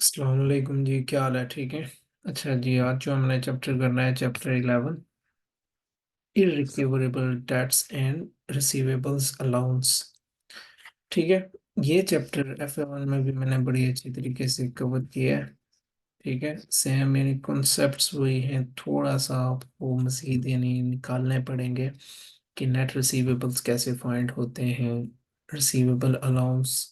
अस्सलाम वालेकुम जी, क्या हाल है? ठीक है। अच्छा जी, आज जो हमने चैप्टर करना है, chapter 11, irrecoverable debts and receivables allowance. ठीक है। ये चैप्टर F1 में भी मैंने बड़ी अच्छी तरीके से कवर किया है। ठीक है, सेम यानी कॉन्सेप्ट्स वही हैं, थोड़ा सा आपको मजीद यानी निकालने पड़ेंगे कि नेट रिसीवेबल्स कैसे फाइंड होते हैं, रिसीवेबल अलाउंस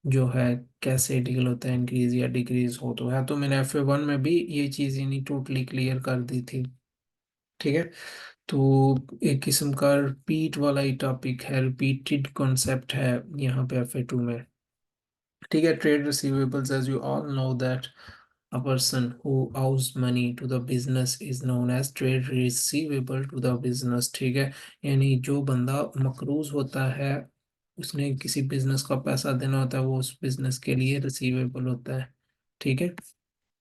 जो है कैसे डील होता है, इंक्रीज या डिक्रीज हो तो है। तो मैंने F1 में भी ये चीज़ यानी टोटली क्लियर कर दी थी। ठीक है। तो एक किस्म का रिपीट वाला ही टॉपिक है, रिपीटेड कॉन्सेप्ट है यहाँ पे F2 में। ठीक है। Trade receivables, as you all know that a person who owes money to the business is known as trade receivable to the business। ठीक है। यानी जो बंदा मकरूज होता है, उसने किसी बिजनेस का पैसा देना होता है, वो उस बिजनेस के लिए रिसीवेबल होता है। ठीक है।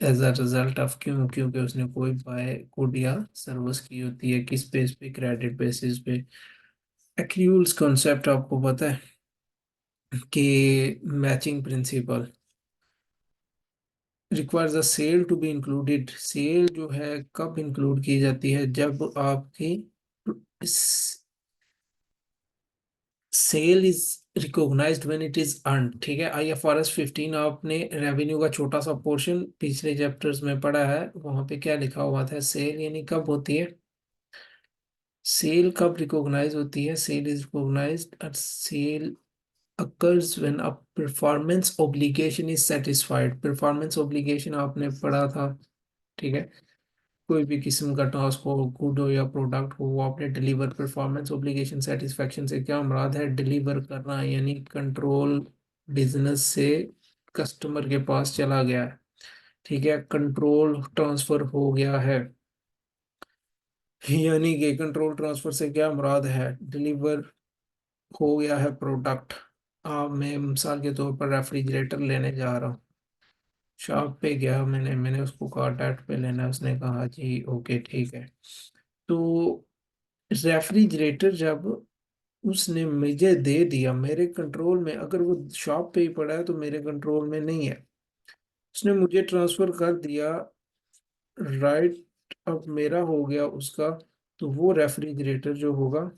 एज अ रिजल्ट ऑफ, क्योंकि उसने कोई बाय गुड या सर्विस की होती है, किस बेस पे? क्रेडिट बेसिस पे। एक्यूल्स कॉन्सेप्ट आपको पता है कि matching principle requires a sale to be included. Sale जो है कब इंक्लूड की जाती है? जब आपकी sale is recognised when it is earn. ठीक है। IFRS 15 आपने रेवेन्यू का छोटा सा पोर्शन पिछले चैप्टर्स में पढ़ा है, वहां पे क्या लिखा हुआ था? सेल यानी कब होती है? सेल कब रिकॉग्नाइज होती है? Sale is recognised, sale occurs when a performance obligation is satisfied। performance obligation आपने पढ़ा था। ठीक है। कोई भी किस्म का टास्क हो, गुड हो या प्रोडक्ट हो, वो आपने डिलीवर। परफॉर्मेंस ऑब्लिगेशन सेटिस्फेक्शन से क्या मुराद है? डिलीवर करना, यानी कंट्रोल बिजनेस से कस्टमर के पास चला गया है। ठीक है। कंट्रोल ट्रांसफर हो गया है, यानी कि कंट्रोल ट्रांसफर से क्या मुराद है? डिलीवर हो गया है प्रोडक्ट। मैं मिसाल के तौर पर रेफ्रिजरेटर लेने जा रहा हूँ, शॉप पे गया, मैंने उसको कहा डेट पे लेना है, उसने कहा जी ओके ठीक है। तो रेफ्रिजरेटर जब उसने मुझे दे दिया, मेरे कंट्रोल में, अगर वो शॉप पे ही पड़ा है तो मेरे कंट्रोल में नहीं है, उसने मुझे ट्रांसफर कर दिया, राइट। अब मेरा हो गया उसका, तो वो रेफ्रिजरेटर जो होगा,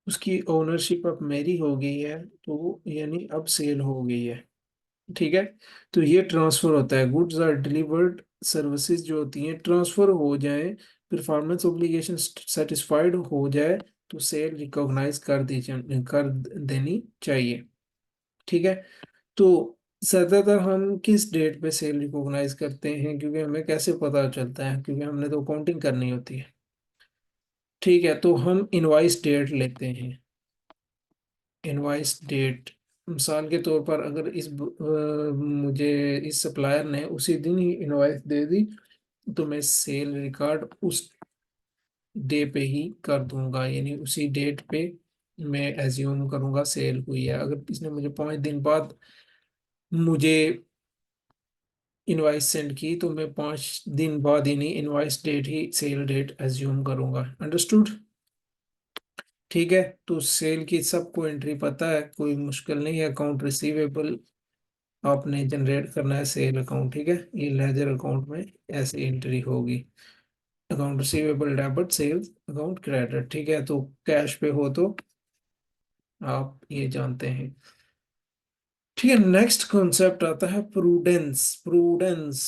उसकी ओनरशिप अब मेरी हो गई है, तो यानी अब सेल हो गई है। ठीक है। तो ये ट्रांसफर होता है, गुड्स आर डिलीवर्ड, सर्विसेज जो होती हैं ट्रांसफर हो जाए, परफॉर्मेंस ऑब्लिगेशन सेटिस्फाइड हो जाए, तो सेल रिकॉग्नाइज कर देनी चाहिए। ठीक है। तो ज्यादातर हम किस डेट पे सेल रिकॉग्नाइज करते हैं? क्योंकि हमें कैसे पता चलता है? क्योंकि हमने तो अकाउंटिंग करनी होती है। ठीक है। तो हम इनवाइस डेट लेते हैं। इनवाइस डेट, मिसाल के तौर पर अगर मुझे इस सप्लायर ने उसी दिन ही इनवाइस दे दी, तो मैं सेल रिकॉर्ड उस डे पे ही कर दूंगा, यानी उसी डेट पे मैं एज्यूम करूंगा सेल हुई है। अगर इसने मुझे 5 दिन बाद मुझे इनवाइस सेंड की, तो मैं 5 दिन बाद यानी इनवाइस डेट ही सेल डेट एज्यूम करूंगा। अंडरस्टूड? ठीक है। तो सेल की सबको एंट्री पता है, कोई मुश्किल नहीं है। अकाउंट रिसीवेबल आपने जनरेट करना है, सेल अकाउंट। ठीक है। ये लेजर अकाउंट में ऐसी एंट्री होगी, account receivable debit, sales account credit. ठीक है। तो कैश पे हो तो आप ये जानते हैं। ठीक है। नेक्स्ट कॉन्सेप्ट आता है प्रूडेंस। प्रूडेंस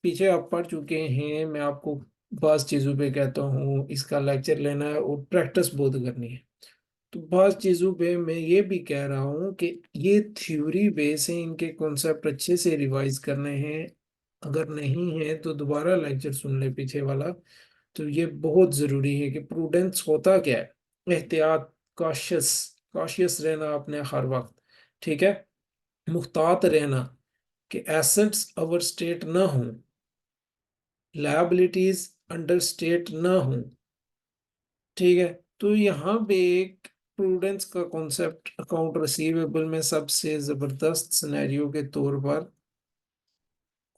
पीछे आप पढ़ चुके हैं, मैं आपको बस चीजों पे कहता हूँ इसका लेक्चर लेना है और प्रैक्टिस बहुत करनी है। तो बहुत चीज़ों पे मैं ये भी कह रहा हूँ कि ये थ्योरी बेस है, इनके कॉन्सेप्ट अच्छे से रिवाइज करने हैं। अगर नहीं है तो दोबारा लेक्चर सुन ले पीछे वाला। तो ये बहुत ज़रूरी है कि प्रूडेंस होता क्या है? एहतियात, कॉशियस, कॉशियस रहना आपने हर वक्त। ठीक है। मुहतात रहना कि एसेट्स ओवर स्टेट ना हो, लायबिलिटीज अंडर स्टेट ना हो। ठीक है। तो यहाँ पे एक प्रूडेंस का कॉन्सेप्ट अकाउंट रिसीवेबल में सबसे जबरदस्त सिनेरियो के तौर पर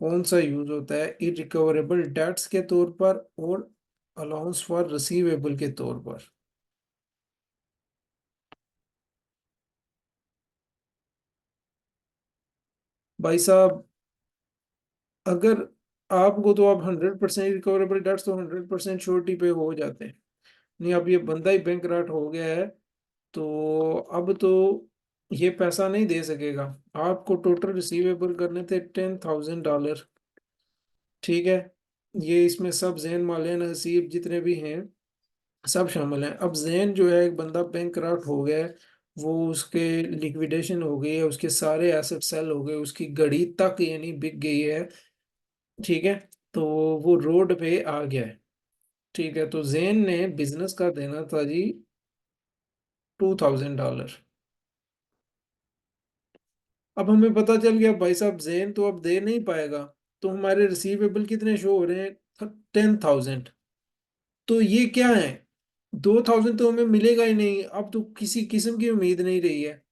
कौन सा यूज होता है? इरिकवरेबल डेट्स के तौर पर और अलाउंस फॉर रिसीवेबल के तौर पर। भाई साहब, अगर आपको तो आप 100% रिकवरेबल डेट्स तो 100% श्योरिटी पे हो जाते हैं। नहीं, अब ये बंदा ही बैंक हो गया है, तो अब तो ये पैसा नहीं दे सकेगा। आपको टोटल रिसीवेबल करने थे $10,000। ठीक है, ये इसमें सब जैन मालिन हसीब जितने भी हैं सब शामिल हैं। अब जैन जो है, एक बंदा बैंक हो गया है, वो उसके लिक्विडेशन हो गई है, उसके सारे एसेट सेल हो गए, उसकी घड़ी तक यानी बिक गई है। ठीक है, तो वो रोड पे आ गया है। ठीक है, तो जैन ने बिजनेस का देना था जी $2,000। अब हमें पता चल गया भाई साहब जैन तो अब दे नहीं पाएगा, तो हमारे रिसीवेबल कितने शो हो रहे हैं? 10,000। तो ये क्या है, 2,000 तो हमें मिलेगा ही नहीं, अब तो किसी किस्म की उम्मीद नहीं रही है।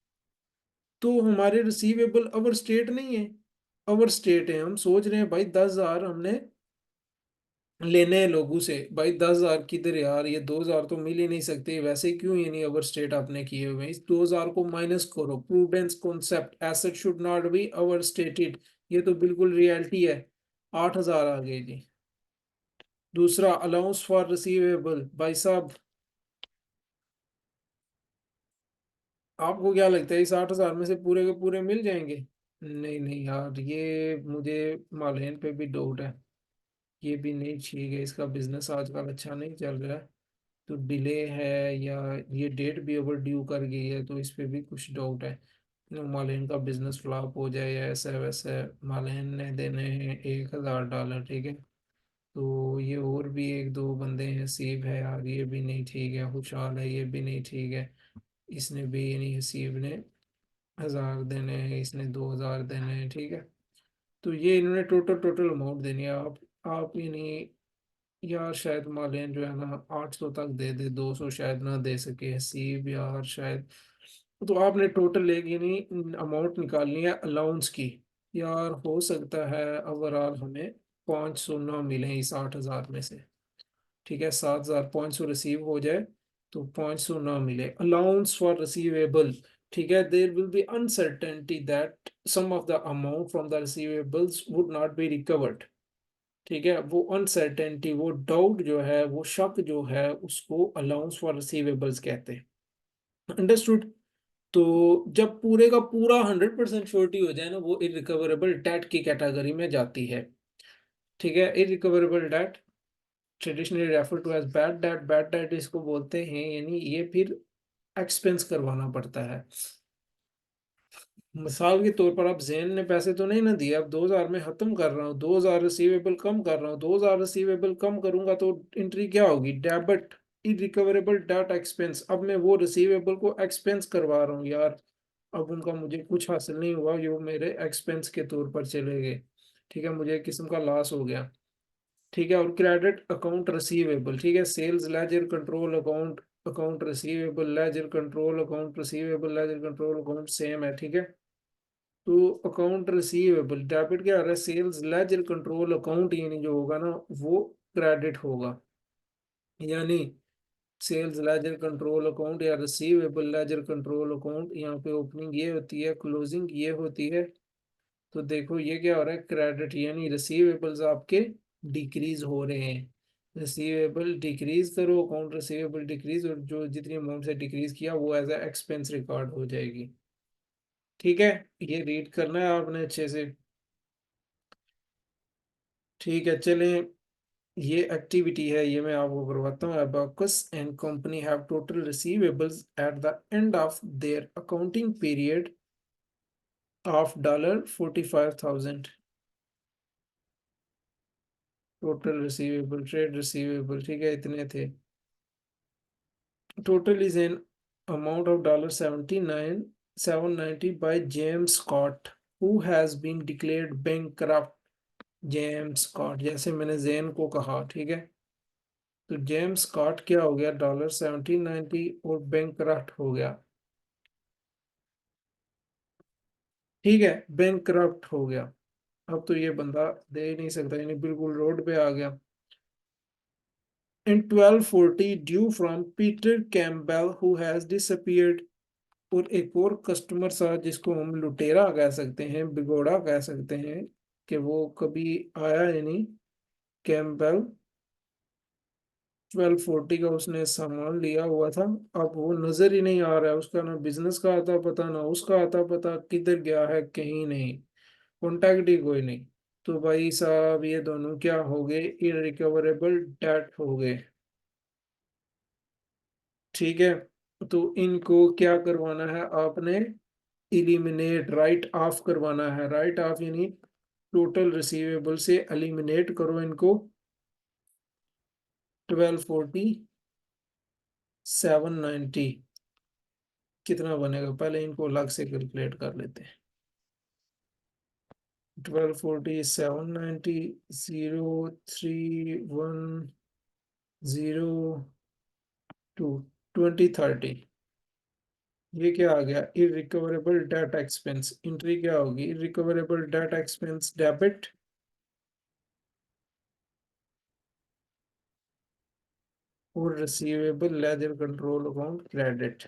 तो हमारे रिसीवेबल ओवर स्टेट नहीं है, ओवर स्टेट है। हम सोच रहे हैं भाई 10,000 हमने लेने हैं लोगों से, भाई 10,000 किधर यार, ये 2,000 तो मिल ही नहीं सकते वैसे, क्यों ये नहीं ओवर स्टेट आपने किए हुए हैं? इस 2,000 को माइनस करो, prudence concept, asset should not be over stated, ये तो बिल्कुल रियलिटी है। 8,000 आ गए जी। दूसरा, अलाउंस फॉर रिसीवेबल, भाई साहब आपको क्या लगता है इस 8,000 में से पूरे के पूरे मिल जाएंगे? नहीं नहीं यार, ये मुझे मालहेन पे भी डाउट है। ये भी नहीं ठीक है, इसका बिजनेस आजकल अच्छा नहीं चल रहा है। तो डिले है, या ये डेट भी ओवर ड्यू कर गई है, तो इस पे भी कुछ डाउट है। मालहेन का बिजनेस फ्लॉप हो जाए या ऐसा वैसा। मालहेन ने देने हैं $1,000। ठीक है, तो ये और भी एक दो बंदे हैं, हसीब है यार, ये भी नहीं ठीक है, खुशहाल है, ये भी नहीं ठीक है। इसने भी यानी हसीब ने 1,000 देने हैं, इसने 2,000 देने हैं। ठीक है, तो ये इन्होंने टोटल टोटल अमाउंट देनी है। आप यानी यार शायद मालियन जो है ना 800 तक दे दे, 200 शायद ना दे सके हसीब यार शायद। तो आपने टोटल एक यानी अमाउंट निकालनी है अलाउंस की। यार हो सकता है ओवरऑल हमें 500 ना मिले इस 8,000 में से। ठीक है, 7,500 रिसीव हो जाए, तो 500 ना मिले अलाउंस फॉर रिसीवेबल। ठीक है, there will be uncertainty that some of the amount from the receivables would not be recovered. ठीक है, वो अनसर्टेनिटी, वो डाउट जो है, वो शक जो है, उसको अलाउंस फॉर रिसीवेबल्स कहते हैं। अंडरस्टूड? तो जब पूरे का पूरा 100% श्योरिटी हो जाए ना, वो इरिकवरेबल डेट की कैटेगरी में जाती है। ठीक है, irrecoverable debt traditionally refer to as bad debt. Bad debt इसको बोलते हैं, यानी ये फिर एक्सपेंस करवाना पड़ता है। मिसाल के तौर पर, अब जैन ने पैसे तो नहीं ना दिए, अब 2,000 में खत्म कर रहा हूँ, 2,000 रिसीवेबल कम कर रहा हूँ, 2,000 रिसीवेबल कम करूंगा तो एंट्री क्या होगी? Debit irrecoverable debt expense. अब मैं वो रिसीवेबल को एक्सपेंस करवा रहा हूँ यार, अब उनका मुझे कुछ हासिल नहीं हुआ, ये वो मेरे एक्सपेंस के तौर पर चले गए। ठीक है, मुझे एक किस्म का लॉस हो गया। ठीक है, और क्रेडिट अकाउंट रिसीवेबल, ठीक है, sales ledger control account, account receivable ledger control account, receivable ledger control account same है। ठीक है, तो अकाउंट रिसीवेबल डेबिट क्या आ रहा है? सेल्स लेजर कंट्रोल अकाउंट यानी जो होगा ना, वो क्रेडिट होगा। यानी सेल्स लेजर कंट्रोल अकाउंट या रिसीवेबल लेजर कंट्रोल अकाउंट, यहाँ पे ओपनिंग ये होती है, क्लोजिंग ये होती है। तो देखो ये क्या हो रहा है, क्रेडिट, यानी रिसीवेबल्स आपके डिक्रीज हो रहे हैं। रिसीवेबल डिक्रीज करो, अकाउंट रिसीवेबल डिक्रीज, और जो जितनी अमाउंट से डिक्रीज किया वो एज ए एक्सपेंस रिकॉर्ड हो जाएगी। ठीक है, ये रीड करना है आपने अच्छे से। ठीक है, चलें, ये एक्टिविटी है, ये मैं आपको करवाता हूँ। Abacus and company have total receivables at the end of their accounting period of $45,000। Total receivable, trade receivable, ठीक है, इतने थे। Total is an amount of $79,790 by James Scott, who has been declared bankrupt. James Scott, जैसे मैंने जेन को कहा, ठीक है, तो जेम्स स्कॉट क्या हो गया, $1790 और बैंकरप्ट हो गया। ठीक है, बैंकरप्ट हो गया। अब तो ये बंदा दे ही नहीं सकता, यानी बिल्कुल रोड पे आ गया। In 1240, due from Peter Campbell, who has disappeared. और एक और कस्टमर था जिसको हम लुटेरा कह सकते हैं, बिगोड़ा कह सकते हैं, कि वो कभी आया ही नहीं, कैम्पबेल। 1240 का उसने सामान लिया हुआ था। अब वो नजर ही नहीं आ रहा है, उसका ना बिजनेस का आता पता, ना उसका आता पता, किधर गया है कहीं नहीं, कॉन्टैक्ट ही कोई नहीं। तो भाई साहब ये दोनों क्या हो गए, इरिकवरेबल डेट हो गए। ठीक है, तो इनको क्या करवाना है आपने, इलिमिनेट, राइट ऑफ करवाना है। राइट ऑफ यानी टोटल रिसीवेबल से एलिमिनेट करो इनको। 1240 790 कितना बनेगा, पहले इनको अलग से कैलकुलेट कर लेते हैं। 1240 790, 0 3 1 0 2 2030, ये क्या आ गया, इरिकवरेबल डेट एक्सपेंस। एंट्री क्या होगी, इरिकवरेबल डेट एक्सपेंस डेबिट, और receivable ledger control account credit.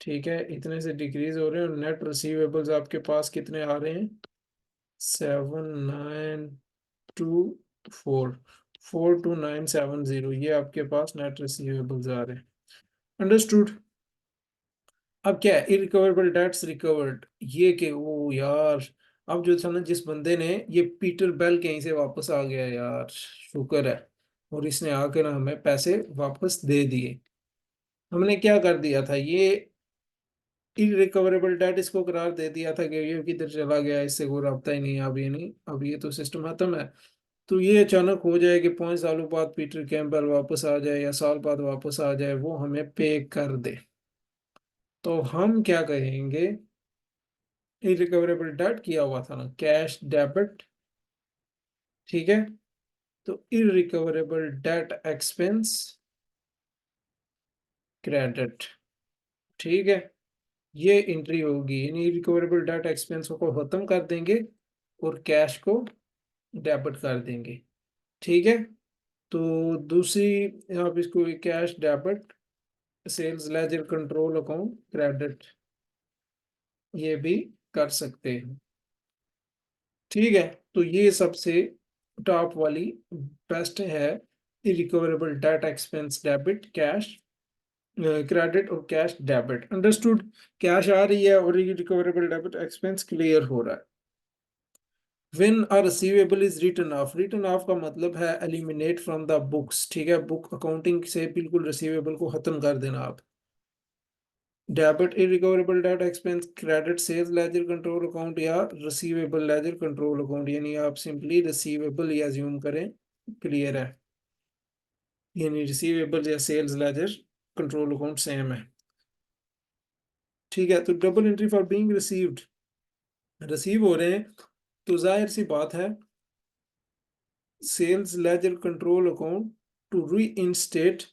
ठीक है, इतने से डिक्रीज हो रहे हैं, और नेट रिसीवेबल्स आपके पास कितने आ रहे हैं, 7924, 42970, ये आपके पास नेट रिसीवेबल्स आ रहे हैं। अंडरस्टूड। अब क्या है, इरिकवरेबल डेट्स रिकवर्ड, ये के वो यार, अब जो था ना, जिस बंदे ने, ये पीटर बेल कहीं से वापस आ गया यार, शुक्र है। और इसने आके ना हमें पैसे वापस दे दिए। हमने क्या कर दिया था, ये इरिकवरेबल डेट इसको करार दे दिया था कि ये किधर चला गया, इससे कोई रब्ता ही नहीं है, अब ये नहीं, अब ये तो सिस्टम खत्म है। तो ये अचानक हो जाए कि 5 सालों बाद पीटर कैम्पबेल वापस आ जाए, या साल बाद वापस आ जाए, वो हमें पे कर दे, तो हम क्या कहेंगे, इरिकवरेबल डेट किया हुआ था ना, कैश डेबिट। ठीक है, तो इरिकवरेबल डेट एक्सपेंस क्रेडिट। ठीक है, ये एंट्री होगी, यानी इरिकवरेबल डेट एक्सपेंस को खत्म कर देंगे और कैश को डेबिट कर देंगे। ठीक है, तो दूसरी, आप इसको cash debit, sales ledger control account credit, ये भी कर सकते हैं। ठीक है, तो ये सबसे टॉप वाली बेस्ट है, recoverable debt expense debit, cash credit और कैश डेबिट। अंडरस्टूड। कैश आ रही है और रिकवरेबल डेबिट एक्सपेंस क्लियर हो रहा है। When a receivable is written off, written off का मतलब है eliminate from the books। ठीक है, बुक अकाउंटिंग से बिल्कुल रिसीवेबल को खत्म कर देना आप। Debit irrecoverable debt expense, credit sales ledger control account, या रिसीवेबल लेजर कंट्रोल अकाउंट, यानी आप सिंपली रिसीवेबल या अज्यूम करें, क्लियर है, यानी रिसीवेबल या sales ledger control account same है। ठीक है, तो double entry for being received, receive हो रहे हैं, तो जाहिर सी बात है, sales ledger control account to reinstate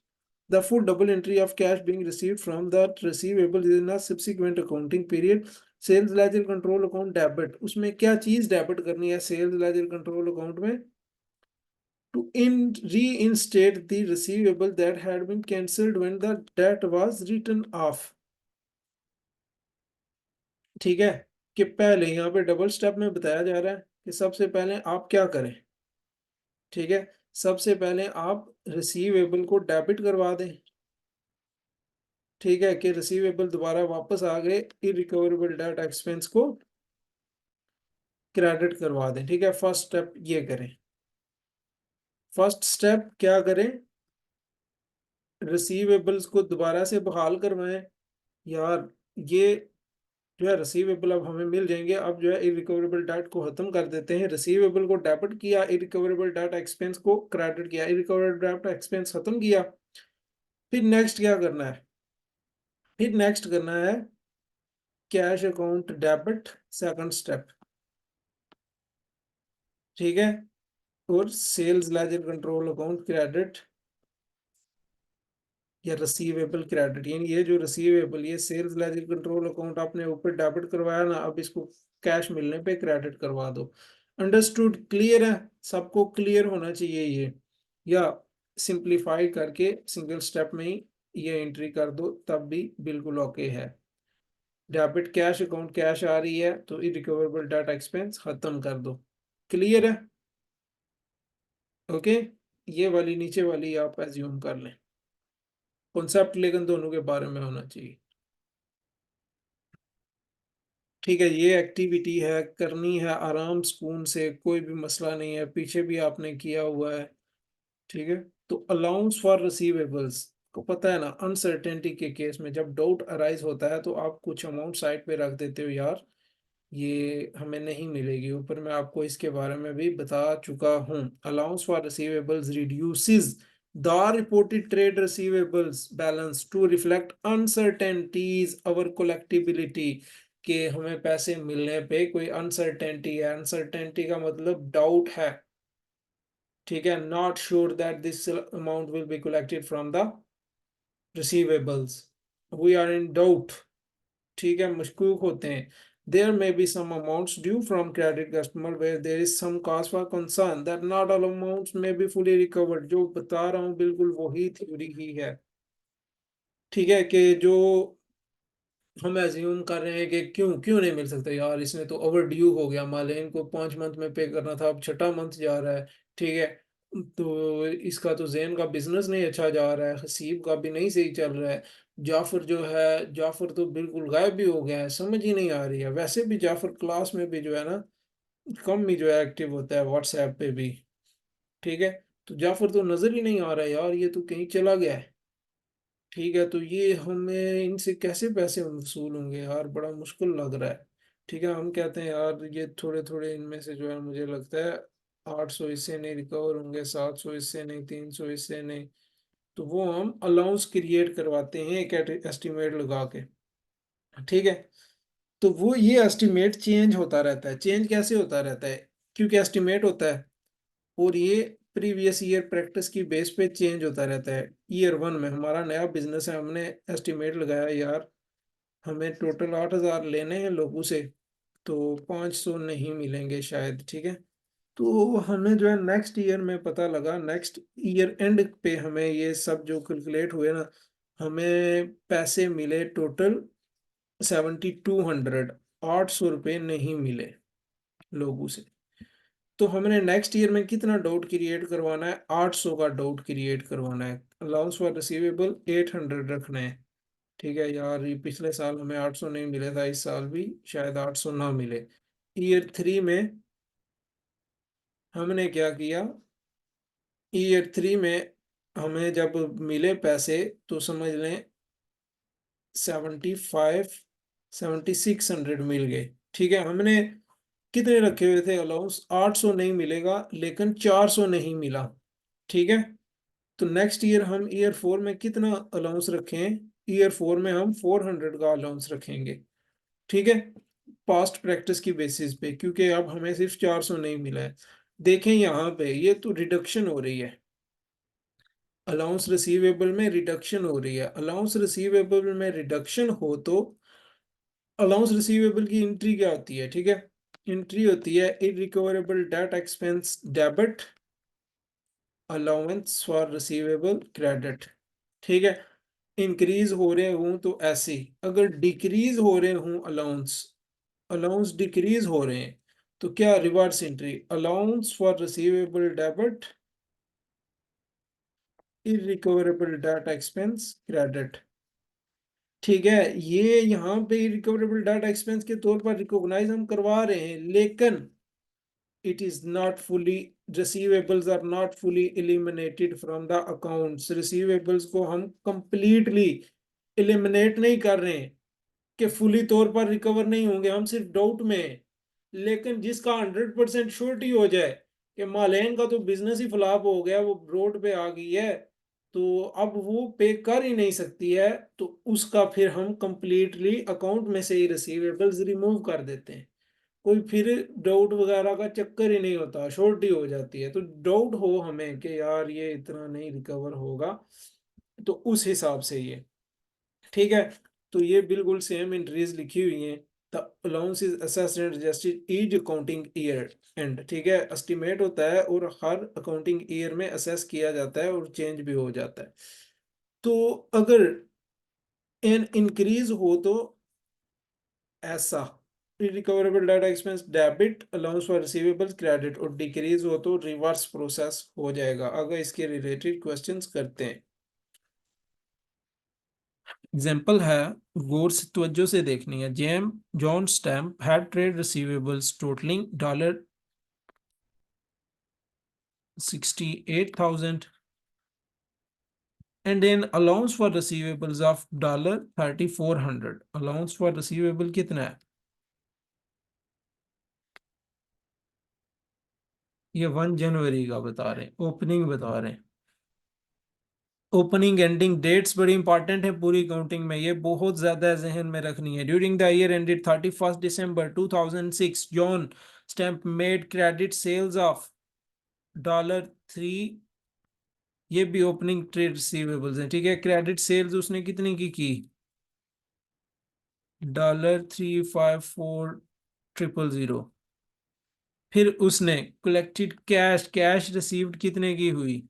the full double entry of cash being received from the receivable in a subsequent accounting period। Sales ledger control account debit, उसमें क्या चीज डेबिट करनी है सेल्स लेजर कंट्रोल अकाउंट में, to in reinstate the receivable that had been cancelled when the debt was written off। ठीक है, कि पहले यहाँ पे डबल स्टेप में बताया जा रहा है कि सबसे पहले आप क्या करें। ठीक है, सबसे पहले आप रिसीवेबल को डेबिट करवा दें। ठीक है, कि रिसीवेबल दोबारा वापस आ गए, इरिकवरेबल डेट एक्सपेंस को क्रेडिट करवा दें। ठीक है, फर्स्ट स्टेप ये करें। फर्स्ट स्टेप क्या करें, रिसीवेबल्स को दोबारा से बहाल करवाएं। यार ये जो है रिसीवेबल अब हमें मिल जाएंगे, अब जो है इरिकवरेबल डेट को खत्म कर देते हैं। रिसीवेबल को डेबिट किया, इरिकवरेबल डेट एक्सपेंस को क्रेडिट किया, इरिकवरेबल डेट एक्सपेंस खत्म किया। फिर नेक्स्ट क्या करना है, फिर नेक्स्ट करना है cash account debit, second step. ठीक है, और sales ledger control account credit या रिसीवेबल क्रेडिट, यानी ये जो रिसीवेबल, ये सेल्स लेजर कंट्रोल अकाउंट आपने ऊपर डेबिट करवाया ना, अब इसको कैश मिलने पे क्रेडिट करवा दो। अंडरस्टूड, क्लियर है, सबको क्लियर होना चाहिए ये, या सिंप्लीफाई करके सिंगल स्टेप में ही ये एंट्री कर दो तब भी बिल्कुल ओके है। डेबिट कैश अकाउंट कैश आ रही है तो इरिकवरेबल डेट एक्सपेंस खत्म कर दो। क्लियर है? ओके। ये वाली नीचे वाली आप एज्यूम कर लें। कॉन्सेप्ट लेकिन दोनों के बारे में होना चाहिए। ठीक है, ये एक्टिविटी है, करनी है आराम सुकून से, कोई भी मसला नहीं है, पीछे भी आपने किया हुआ है। ठीक है। तो अलाउंस फॉर रिसीवेबल्स को पता है ना, अनसर्टेनिटी के केस में जब डाउट अराइज होता है तो आप कुछ अमाउंट साइड पे रख देते हो, यार ये हमें नहीं मिलेगी। ऊपर मैं आपको इसके बारे में भी बता चुका हूँ। Allowance for receivables reduces the reported trade receivables balance to reflect uncertainties our collectibility, कि हमें पैसे मिलने पे कोई अनसर्टेनिटी है। अनसर्टेनिटी का मतलब डाउट है। ठीक है, not sure that this amount will be collected from the receivables, we are in doubt. ठीक है, मशकूक होते हैं। There may be some amounts due from credit customer where there is some cause for concern that not all amounts may be fully recovered. जो बता रहा हूँ बिल्कुल वही थ्योरी ही है। ठीक है, कि जो हम एज्यूम कर रहे हैं कि क्यों क्यों नहीं मिल सकता, यार इसने तो ओवर ड्यू हो गया, मान लें इनको 5 मंथ में पे करना था, अब छठा मंथ जा रहा है। ठीक है, तो इसका तो जैन का बिजनेस नहीं अच्छा जा रहा है, हसीब का भी नहीं सही चल रहा है। जाफर जो है, जाफर तो बिल्कुल गायब भी हो गया है, समझ ही नहीं आ रही है। वैसे भी जाफर क्लास में भी जो है ना, कम ही जो है एक्टिव होता है, व्हाट्सएप पे भी। ठीक है, तो जाफर तो नजर ही नहीं आ रहा है, यार ये तो कहीं चला गया है। ठीक है, तो ये हमें इनसे कैसे पैसे वसूल होंगे यार, बड़ा मुश्किल लग रहा है। ठीक है, हम कहते हैं यार ये थोड़े थोड़े इनमें से जो है, मुझे लगता है 800 इससे नहीं रिकवर होंगे, 700 इससे नहीं, 300 इससे नहीं। तो वो हम अलाउंस क्रिएट करवाते हैं एक एस्टिमेट लगा के। ठीक है, तो वो ये एस्टिमेट चेंज होता रहता है। चेंज कैसे होता रहता है? क्योंकि एस्टिमेट होता है और ये प्रीवियस ईयर प्रैक्टिस की बेस पे चेंज होता रहता है। ईयर 1 में हमारा नया बिजनेस है, हमने एस्टिमेट लगाया यार हमें टोटल 8,000 लेने हैं लोगों से, तो 500 नहीं मिलेंगे शायद। ठीक है, तो हमें जो है नेक्स्ट ईयर में पता लगा, नेक्स्ट ईयर एंड पे हमें ये सब जो कैलकुलेट हुए ना, हमें पैसे मिले टोटल 7,200। 800 रुपये नहीं मिले लोगों से। तो हमने नेक्स्ट ईयर में कितना डाउट क्रिएट करवाना है? 800 का डाउट क्रिएट करवाना है। अलाउंस फॉर रिसीवेबल 800 रखना है। ठीक है यार, ये पिछले साल हमें 800 नहीं मिले था, इस साल भी शायद 800 ना मिले। ईयर 3 में हमने क्या किया? ईयर 3 में हमें जब मिले पैसे तो समझ लें 7600 मिल गए। ठीक है, हमने कितने रखे हुए थे अलाउंस? 800 नहीं मिलेगा, लेकिन 400 नहीं मिला। ठीक है, तो नेक्स्ट ईयर हम ईयर 4 में कितना अलाउंस रखें? ईयर 4 में हम 400 का अलाउंस रखेंगे। ठीक है, पास्ट प्रैक्टिस की बेसिस पे, क्योंकि अब हमें सिर्फ 400 नहीं मिला है। देखें यहाँ पे ये तो रिडक्शन हो रही है, अलाउंस रिसीवेबल में रिडक्शन हो रही है। अलाउंस रिसीवेबल में रिडक्शन हो तो अलाउंस रिसीवेबल की एंट्री क्या होती है? ठीक है, एंट्री होती है irrecoverable debt expense debit, allowance for receivable credit. ठीक है, इंक्रीज हो रहे हूं तो ऐसे, अगर डिक्रीज हो रहे हूं अलाउंस, अलाउंस डिक्रीज हो रहे हैं तो क्या? Reverse entry, allowance for receivable debit irrecoverable debt expense credit. ठीक है, ये यहाँ पे इरिकवरेबल डेट एक्सपेंस के तौर पर रिकॉग्नाइज हम करवा रहे हैं, लेकिन it is not fully, receivables are not fully eliminated from the accounts। receivables को हम completely eliminate नहीं कर रहे हैं कि फुली तौर पर रिकवर नहीं होंगे, हम सिर्फ डाउट में हैं। लेकिन जिसका 100% श्योरिटी हो जाए कि मालेन का तो बिजनेस ही फ्लॉप हो गया, वो रोड पे आ गई है, तो अब वो पे कर ही नहीं सकती है, तो उसका फिर हम कंप्लीटली अकाउंट में से ही रिसीवेबल्स रिमूव कर देते हैं। कोई फिर डाउट वगैरह का चक्कर ही नहीं होता, शॉर्टी हो जाती है। तो डाउट हो हमें कि यार ये इतना नहीं रिकवर होगा, तो उस हिसाब से ये। ठीक है, तो ये बिल्कुल सेम एंट्रीज लिखी हुई हैं। The allowance is assessed and adjusted each accounting year and. ठीक है, एस्टिमेट होता है और हर अकाउंटिंग ईयर में असेस किया जाता है और चेंज भी हो जाता है। तो अगर एन इंक्रीज हो तो ऐसा, recoverable data expense debit, allowance for receivables credit, और डिक्रीज हो तो रिवर्स प्रोसेस हो जाएगा अगर इसके रिलेटेड क्वेश्चंस करते हैं। एग्जाम्पल है, गौर से तवज्जो से देखनी है। जेम John Stamp had trade receivables totalling $68,000 and an allowance for receivables of $3,400। Allowance for receivable कितना है? ये 1 जनवरी का बता रहे हैं, ओपनिंग बता रहे हैं। ओपनिंग एंडिंग डेट्स बड़ी इंपॉर्टेंट है पूरी काउंटिंग में, ये बहुत ज्यादा जहन में रखनी है। During the year ended 31 December 2006 John Stamp made credit sales of $3। ये भी ओपनिंग ट्रेड रिसीवेबल्स है, ठीक है। क्रेडिट सेल्स उसने कितने की? $355,400। फिर उसने कलेक्टेड कैश, कैश रिसीव्ड कितने की हुई?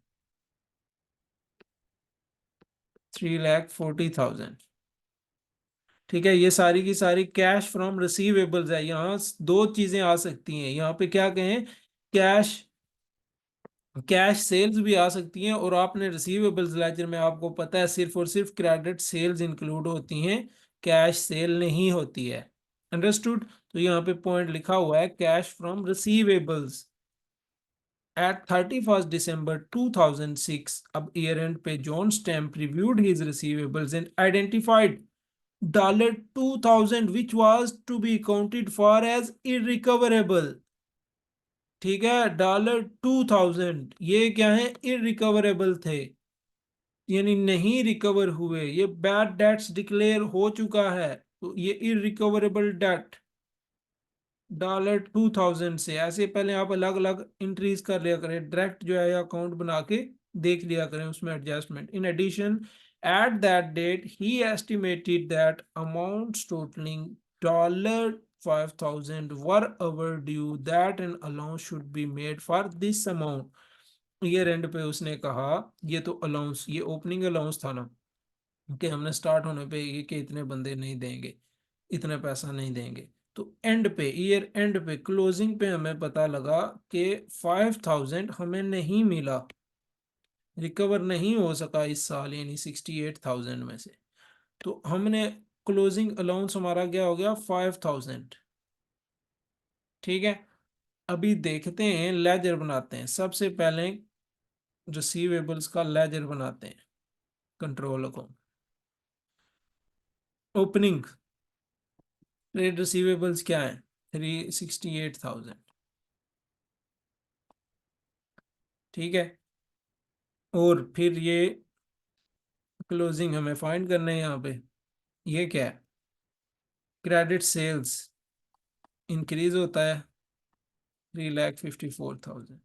3,40,000। ठीक है, ये सारी की सारी कैश फ्रॉम रिसीवेबल्स है। यहाँ दो चीजें आ सकती हैं, यहाँ पे क्या कहें, कैश, कैश सेल्स भी आ सकती हैं, और आपने रिसीवेबल्स लेजर में आपको पता है सिर्फ और सिर्फ क्रेडिट सेल्स इंक्लूड होती हैं, कैश सेल नहीं होती है। अंडरस्टूड? तो यहाँ पे पॉइंट लिखा हुआ है cash from receivables At 31st December 2006, अब ईयर एंड पे John stamp reviewed his receivables and identified $2,000 which was to be accounted for as irrecoverable। ठीक है, $2,000 ये क्या है, इरिकवरेबल थे, यानी नहीं रिकवर हुए, ये बैड डेट्स डिक्लेयर हो चुका है, तो ये इरिकवरेबल डेट $2,000 से। ऐसे पहले आप अलग अलग इंट्रीज कर लिया करें, डायरेक्ट जो है अकाउंट बना के देख लिया करें उसमें adjustment. In addition, at that date he estimated that amounts totalling $5,000 were over due, that an allowance should be made for this amount. Year end पे उसने कहा, ये तो अलाउंस, ये ओपनिंग अलाउंस था ना, कि हमने स्टार्ट होने पे ये कि इतने बंदे नहीं देंगे, इतना पैसा नहीं देंगे। तो एंड पे, ईयर एंड पे, क्लोजिंग पे हमें पता लगा कि 5,000 हमें नहीं मिला, रिकवर नहीं हो सका इस साल, यानी 68,000 में से। तो हमने क्लोजिंग अलाउंस हमारा क्या हो गया, 5,000। ठीक है, अभी देखते हैं, लेजर बनाते हैं। सबसे पहले रिसीवेबल्स का लेजर बनाते हैं, control account. Opening trade receivables क्या है, 368,000। ठीक है, और फिर ये क्लोजिंग हमें फाइंड करना है। यहाँ पे ये क्या है, क्रेडिट सेल्स इंक्रीज होता है 3,54,000,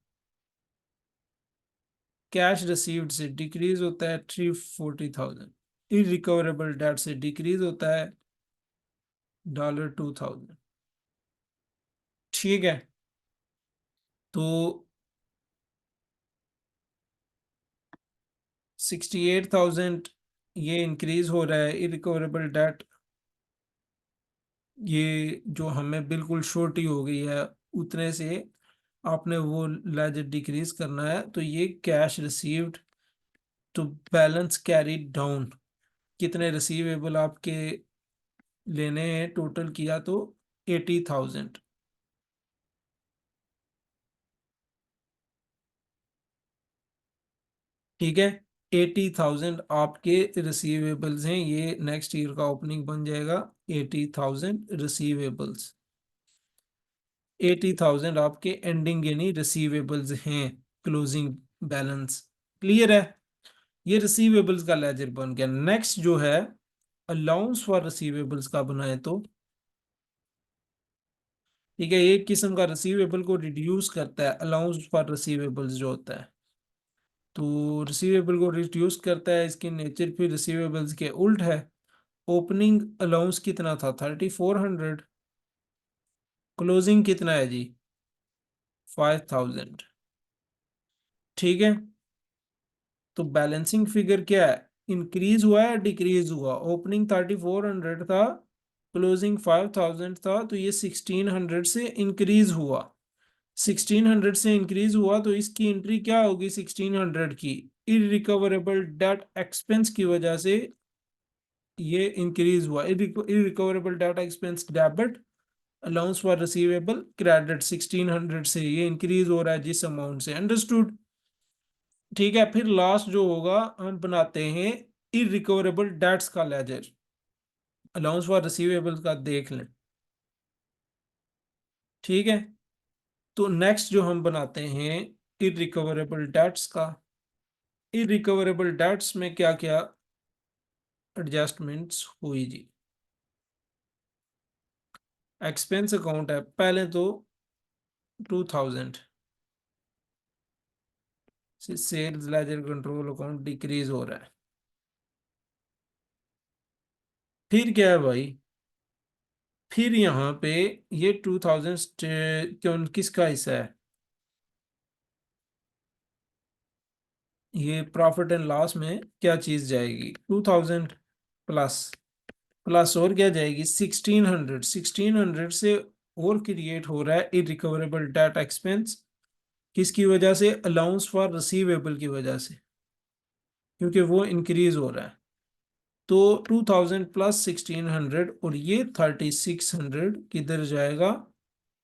कैश रिसीव्ड से डिक्रीज होता है 340,000, इरिकवरेबल डेट से डिक्रीज होता है $2,000। ठीक है, तो 68,000 ये इंक्रीज हो रहा है, इरिकवरेबल डेट ये जो हमें बिल्कुल छोटी हो गई है, उतने से आपने वो लेजर डिक्रीज करना है। तो ये कैश रिसीव्ड तो बैलेंस कैरी डाउन, कितने रिसीवेबल आपके लेने हैं टोटल किया तो 80,000। ठीक है, 80,000 आपके रिसीवेबल्स हैं, ये नेक्स्ट ईयर का ओपनिंग बन जाएगा। 80,000 रिसीवेबल्स, 80,000 आपके एंडिंग यानी रिसीवेबल्स हैं, क्लोजिंग बैलेंस। क्लियर है, ये रिसीवेबल्स का लेजर बन गया। नेक्स्ट जो है अलाउंस फॉर रिसीवेबल्स का बनाए तो, ठीक है, एक किस्म का रिसीवेबल को रिड्यूस करता है अलाउंस फॉर रिसीवेबल्स जो होता है, तो रिसीवेबल को रिड्यूस करता है, इसकी नेचर फिर रिसीवेबल्स के उल्ट है। ओपनिंग अलाउंस कितना था, 3,400, क्लोजिंग कितना है जी, 5,000। ठीक है, तो बैलेंसिंग फिगर क्या है, इंक्रीज हुआ है डिक्रीज हुआ? ओपनिंग 3400 था, क्लोजिंग 5000 था, तो ये 1600 से इंक्रीज हुआ। 1600 से इंक्रीज हुआ तो इसकी एंट्री क्या होगी 1600 की? इरिकवरेबल डेट एक्सपेंस की वजह से ये इंक्रीज हुआ। Irrecoverable debt expense debit, allowance for receivable credit. 1600 से ये इंक्रीज हो रहा है जिस अमाउंट से। अंडरस्टूड? ठीक है, फिर लास्ट जो होगा हम बनाते हैं इरिकवरेबल डेट्स का लेजर। अलाउंस फॉर रिसीवेबल का देख लें। ठीक है, तो नेक्स्ट जो हम बनाते हैं इरिकवरेबल डेट्स का। इरिकवरेबल डेट्स में क्या क्या एडजस्टमेंट्स हुई जी? एक्सपेंस अकाउंट है पहले तो 2000 से sales ledger control account decrease हो रहा है। फिर क्या है भाई? फिर यहाँ पे ये 2000 क्यों किसका हिस्सा है? ये प्रॉफिट एंड लॉस में क्या चीज जाएगी? 2000 प्लस, प्लस और क्या जाएगी? 1600। 1600 से और क्रिएट हो रहा है इरिकवरेबल डेट एक्सपेंस। किसकी वजह से? अलाउंस फॉर रिसीवेबल की वजह से, क्योंकि वो इंक्रीज हो रहा है। तो 2000 प्लस 1600 और ये 3600 किधर जाएगा?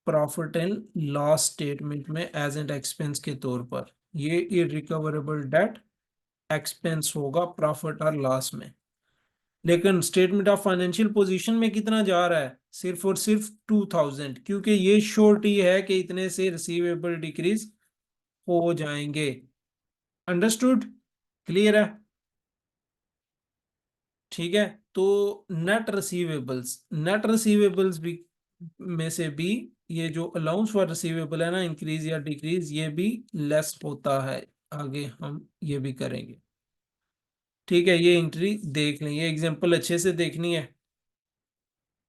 प्रॉफिट एंड लॉस स्टेटमेंट में एज एंड एक्सपेंस के तौर पर। ये इरिकवरेबल डेट एक्सपेंस होगा प्रॉफिट और लॉस में। लेकिन स्टेटमेंट ऑफ फाइनेंशियल पोजीशन में कितना जा रहा है? सिर्फ और सिर्फ 2000, क्योंकि ये श्योरिटी है कि इतने से रिसीवेबल डिक्रीज हो जाएंगे। अंडरस्टूड? क्लियर है? ठीक है, तो नेट रिसीवेबल्स भी में से भी ये जो अलाउंस फॉर रिसीवेबल है ना, इंक्रीज या डिक्रीज, ये भी लेस होता है। आगे हम ये भी करेंगे। ठीक है, ये एंट्री देख लें, ये एग्जांपल अच्छे से देखनी है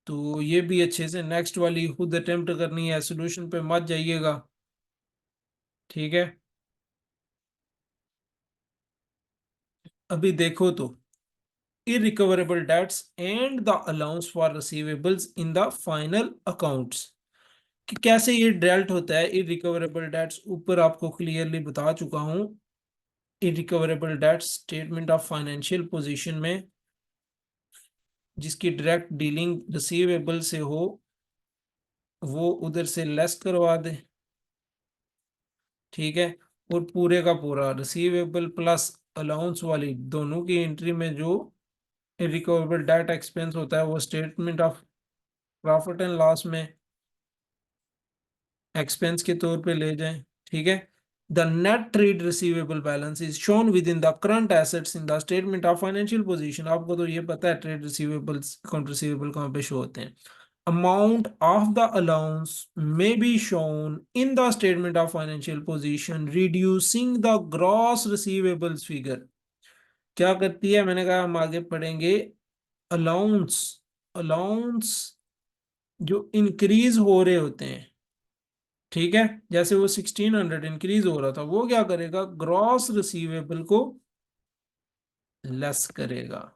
तो ये भी अच्छे से नेक्स्ट वाली खुद अटेम्प्ट करनी है, सॉल्यूशन पे मत जाइएगा। ठीक है, अभी देखो तो irrecoverable debts and the allowance for receivables in the final accounts, कि कैसे ये डेल्ट होता है। इरिकवरेबल डेट्स ऊपर आपको क्लियरली बता चुका हूं। Irrecoverable debts statement of financial position में जिसकी डायरेक्ट डीलिंग रिसीवेबल से हो वो उधर से लेस करवा दे। ठीक है, और पूरे का पूरा रिसीवेबल प्लस अलाउंस वाली दोनों की एंट्री में जो रिकवरेबल डेट एक्सपेंस होता है वो statement of profit and loss में एक्सपेंस के तौर पे ले जाएं। ठीक है, the net trade receivable balance is shown with in the current assets in the statement of financial position. आपको तो ये पता है ट्रेड रिसीवेबल्स अकाउंट रिसीवेबल कहाँ पे शो होते हैं। Amount of the allowance may be shown in the statement of financial position reducing the gross receivables figure. क्या करती है? मैंने कहा हम आगे पढ़ेंगे। अलाउंस, अलाउंस जो इंक्रीज हो रहे होते हैं, ठीक है, जैसे वो 1600 इंक्रीज हो रहा था, वो क्या करेगा? ग्रॉस रिसीवेबल को लेस करेगा।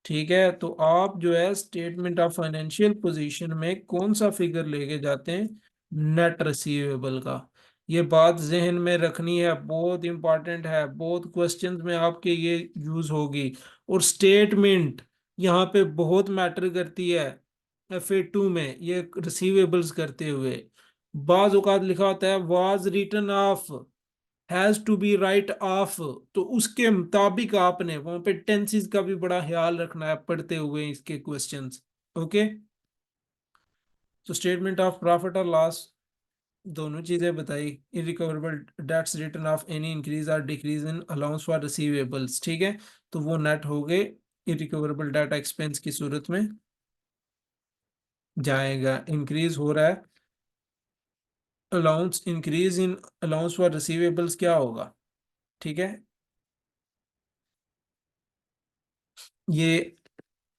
ठीक है, तो आप जो है स्टेटमेंट ऑफ फाइनेंशियल पोजीशन में कौन सा फिगर लेके जाते हैं? नेट रिसीवेबल का। ये बात जहन में रखनी है, बहुत इंपॉर्टेंट है, बहुत क्वेश्चंस में आपके ये यूज होगी। और स्टेटमेंट यहाँ पे बहुत मैटर करती है। FA2 में ये रिसीवेबल्स करते हुए बाज औकात लिखा होता है was written off, has to be write off, तो उसके मुताबिक आपने वहां पे टेंसेस का भी बड़ा ख्याल रखना है पढ़ते हुए इसके क्वेश्चंस। ओके, तो स्टेटमेंट ऑफ प्रॉफिट और लॉस दोनों चीजें बताई। Irrecoverable debts return of any increase और decrease in allowance for receivables. ठीक है, तो वो नेट हो गए इरिकवरेबल डेट एक्सपेंस की सूरत में जाएगा। इंक्रीज हो रहा है allowance, increase in allowance for receivables क्या होगा? ठीक है, ये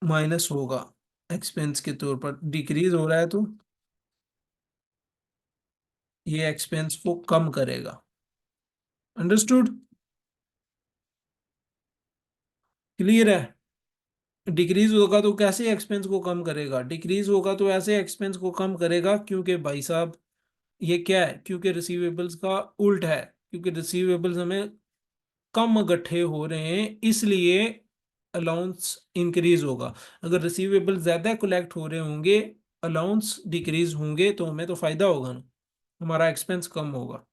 माइनस होगा एक्सपेंस के तौर पर। डिक्रीज हो रहा है तो ये एक्सपेंस को कम करेगा। अंडरस्टूड? क्लियर है? डिक्रीज होगा तो कैसे एक्सपेंस को कम करेगा? डिक्रीज होगा तो ऐसे एक्सपेंस को कम करेगा, क्योंकि भाई साहब ये क्या है, क्योंकि रिसीवेबल्स का उल्ट है, क्योंकि रिसीवेबल्स हमें कम इकट्ठे हो रहे हैं, इसलिए अलाउंस इंक्रीज होगा। अगर रिसीवेबल ज्यादा कलेक्ट हो रहे होंगे, अलाउंस डिक्रीज होंगे, तो हमें तो फायदा होगा ना, हमारा एक्सपेंस कम होगा।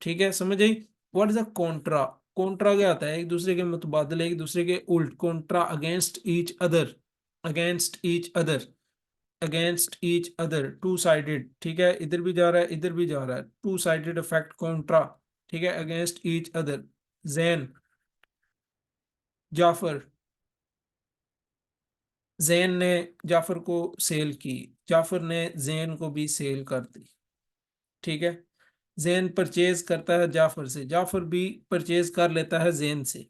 ठीक है, समझ आई? What is a contra? Contra क्या आता है? एक दूसरे के मुतबादले, एक दूसरे के उल्ट। Contra against each other, against each other, against each other, two sided. ठीक है, इधर भी जा रहा है, इधर भी जा रहा है, टू साइडेड इफेक्ट, कॉन्ट्रा। ठीक है, against each other. Jain, Jafar, Jain ने जाफर को सेल की, जाफर ने जैन को भी सेल कर दी। ठीक है, जैन परचेज करता है जाफर से, जाफर भी परचेज कर लेता है जैन से।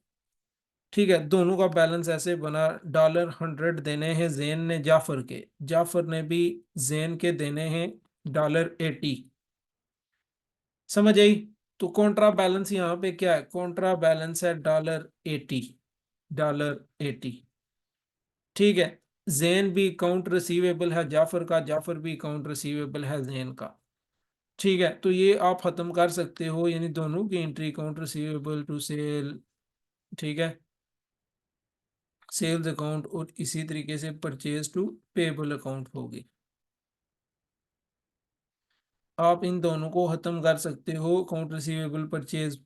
ठीक है, दोनों का बैलेंस ऐसे बना, $100 देने हैं जैन ने जाफर के, जाफर ने भी जैन के देने हैं $80। समझ आई? तो कॉन्ट्रा बैलेंस यहाँ पे क्या है? कॉन्ट्रा बैलेंस है $80, $80। ठीक है, जैन भी अकाउंट रिसीवेबल है जाफर का, जाफर भी अकाउंट रिसीवेबल है जैन का। ठीक है, तो ये आप खत्म कर सकते हो, यानी दोनों की entry, account receivable to sale, ठीक है, सेल्स अकाउंट, और इसी तरीके से परचेज टू पेबल अकाउंट होगी। आप इन दोनों को खत्म कर सकते हो, account receivable purchase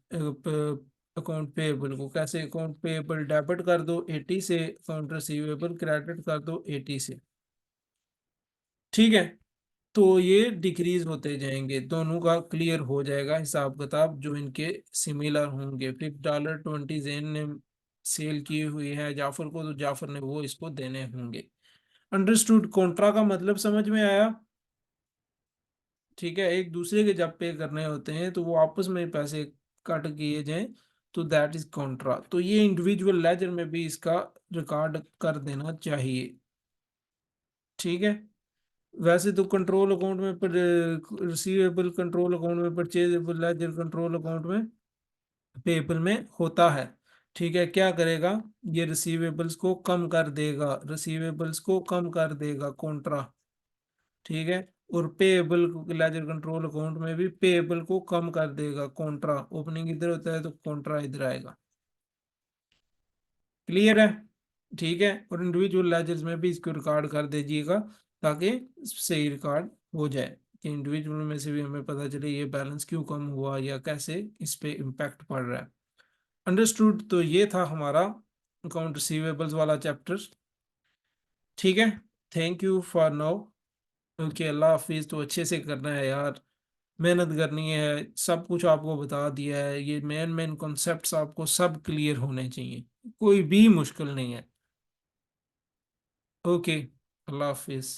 account payable को। कैसे? अकाउंट पेएबल डेबिट कर दो 80 से, अकाउंट रिसीवेबल क्रेडिट कर दो 80 से। ठीक है, तो ये डिक्रीज होते जाएंगे, दोनों का क्लियर हो जाएगा हिसाब किताब जो इनके सिमिलर होंगे। फिर $20 जैन ने सेल की हुई है जाफर को, तो जाफर ने वो इसको देने होंगे। अंडरस्टूड? कॉन्ट्रा का मतलब समझ में आया? ठीक है, एक दूसरे के जब पे करने होते हैं तो वो आपस में पैसे कट किए जाएं, तो दैट इज कॉन्ट्रा। तो ये इंडिविजुअल लेजर में भी इसका रिकॉर्ड कर देना चाहिए। ठीक है, वैसे तो कंट्रोल अकाउंट में पर रिसीवेबल कंट्रोल अकाउंट में, परचेजेबल लेजर कंट्रोल अकाउंट में, पेबल में होता है। ठीक है, क्या करेगा? ये रिसीवेबल्स को कम कर देगा, रिसीवेबल्स को कम कर देगा कॉन्ट्रा। ठीक है, और पेएबल लेजर कंट्रोल अकाउंट में भी पेएबल को कम कर देगा कॉन्ट्रा। ओपनिंग इधर होता है तो कॉन्ट्रा इधर आएगा। क्लियर है? ठीक है, और इंडिविजुअल लेजर्स में भी इसको रिकॉर्ड कर दीजिएगा, ताकि सही रिकॉर्ड हो जाए, कि इंडिविजुअल में से भी हमें पता चले ये बैलेंस क्यों कम हुआ या कैसे इस पे इम्पैक्ट पड़ रहा है। अंडरस्टूड? तो ये था हमारा अकाउंट रिसीवेबल्स वाला चैप्टर। ठीक है, thank you for now. Okay, अल्लाह हाफिज। तो अच्छे से करना है यार, मेहनत करनी है, सब कुछ आपको बता दिया है, ये मेन मेन कॉन्सेप्ट्स आपको सब क्लियर होने चाहिए, कोई भी मुश्किल नहीं है। ओके, अल्लाह हाफिज।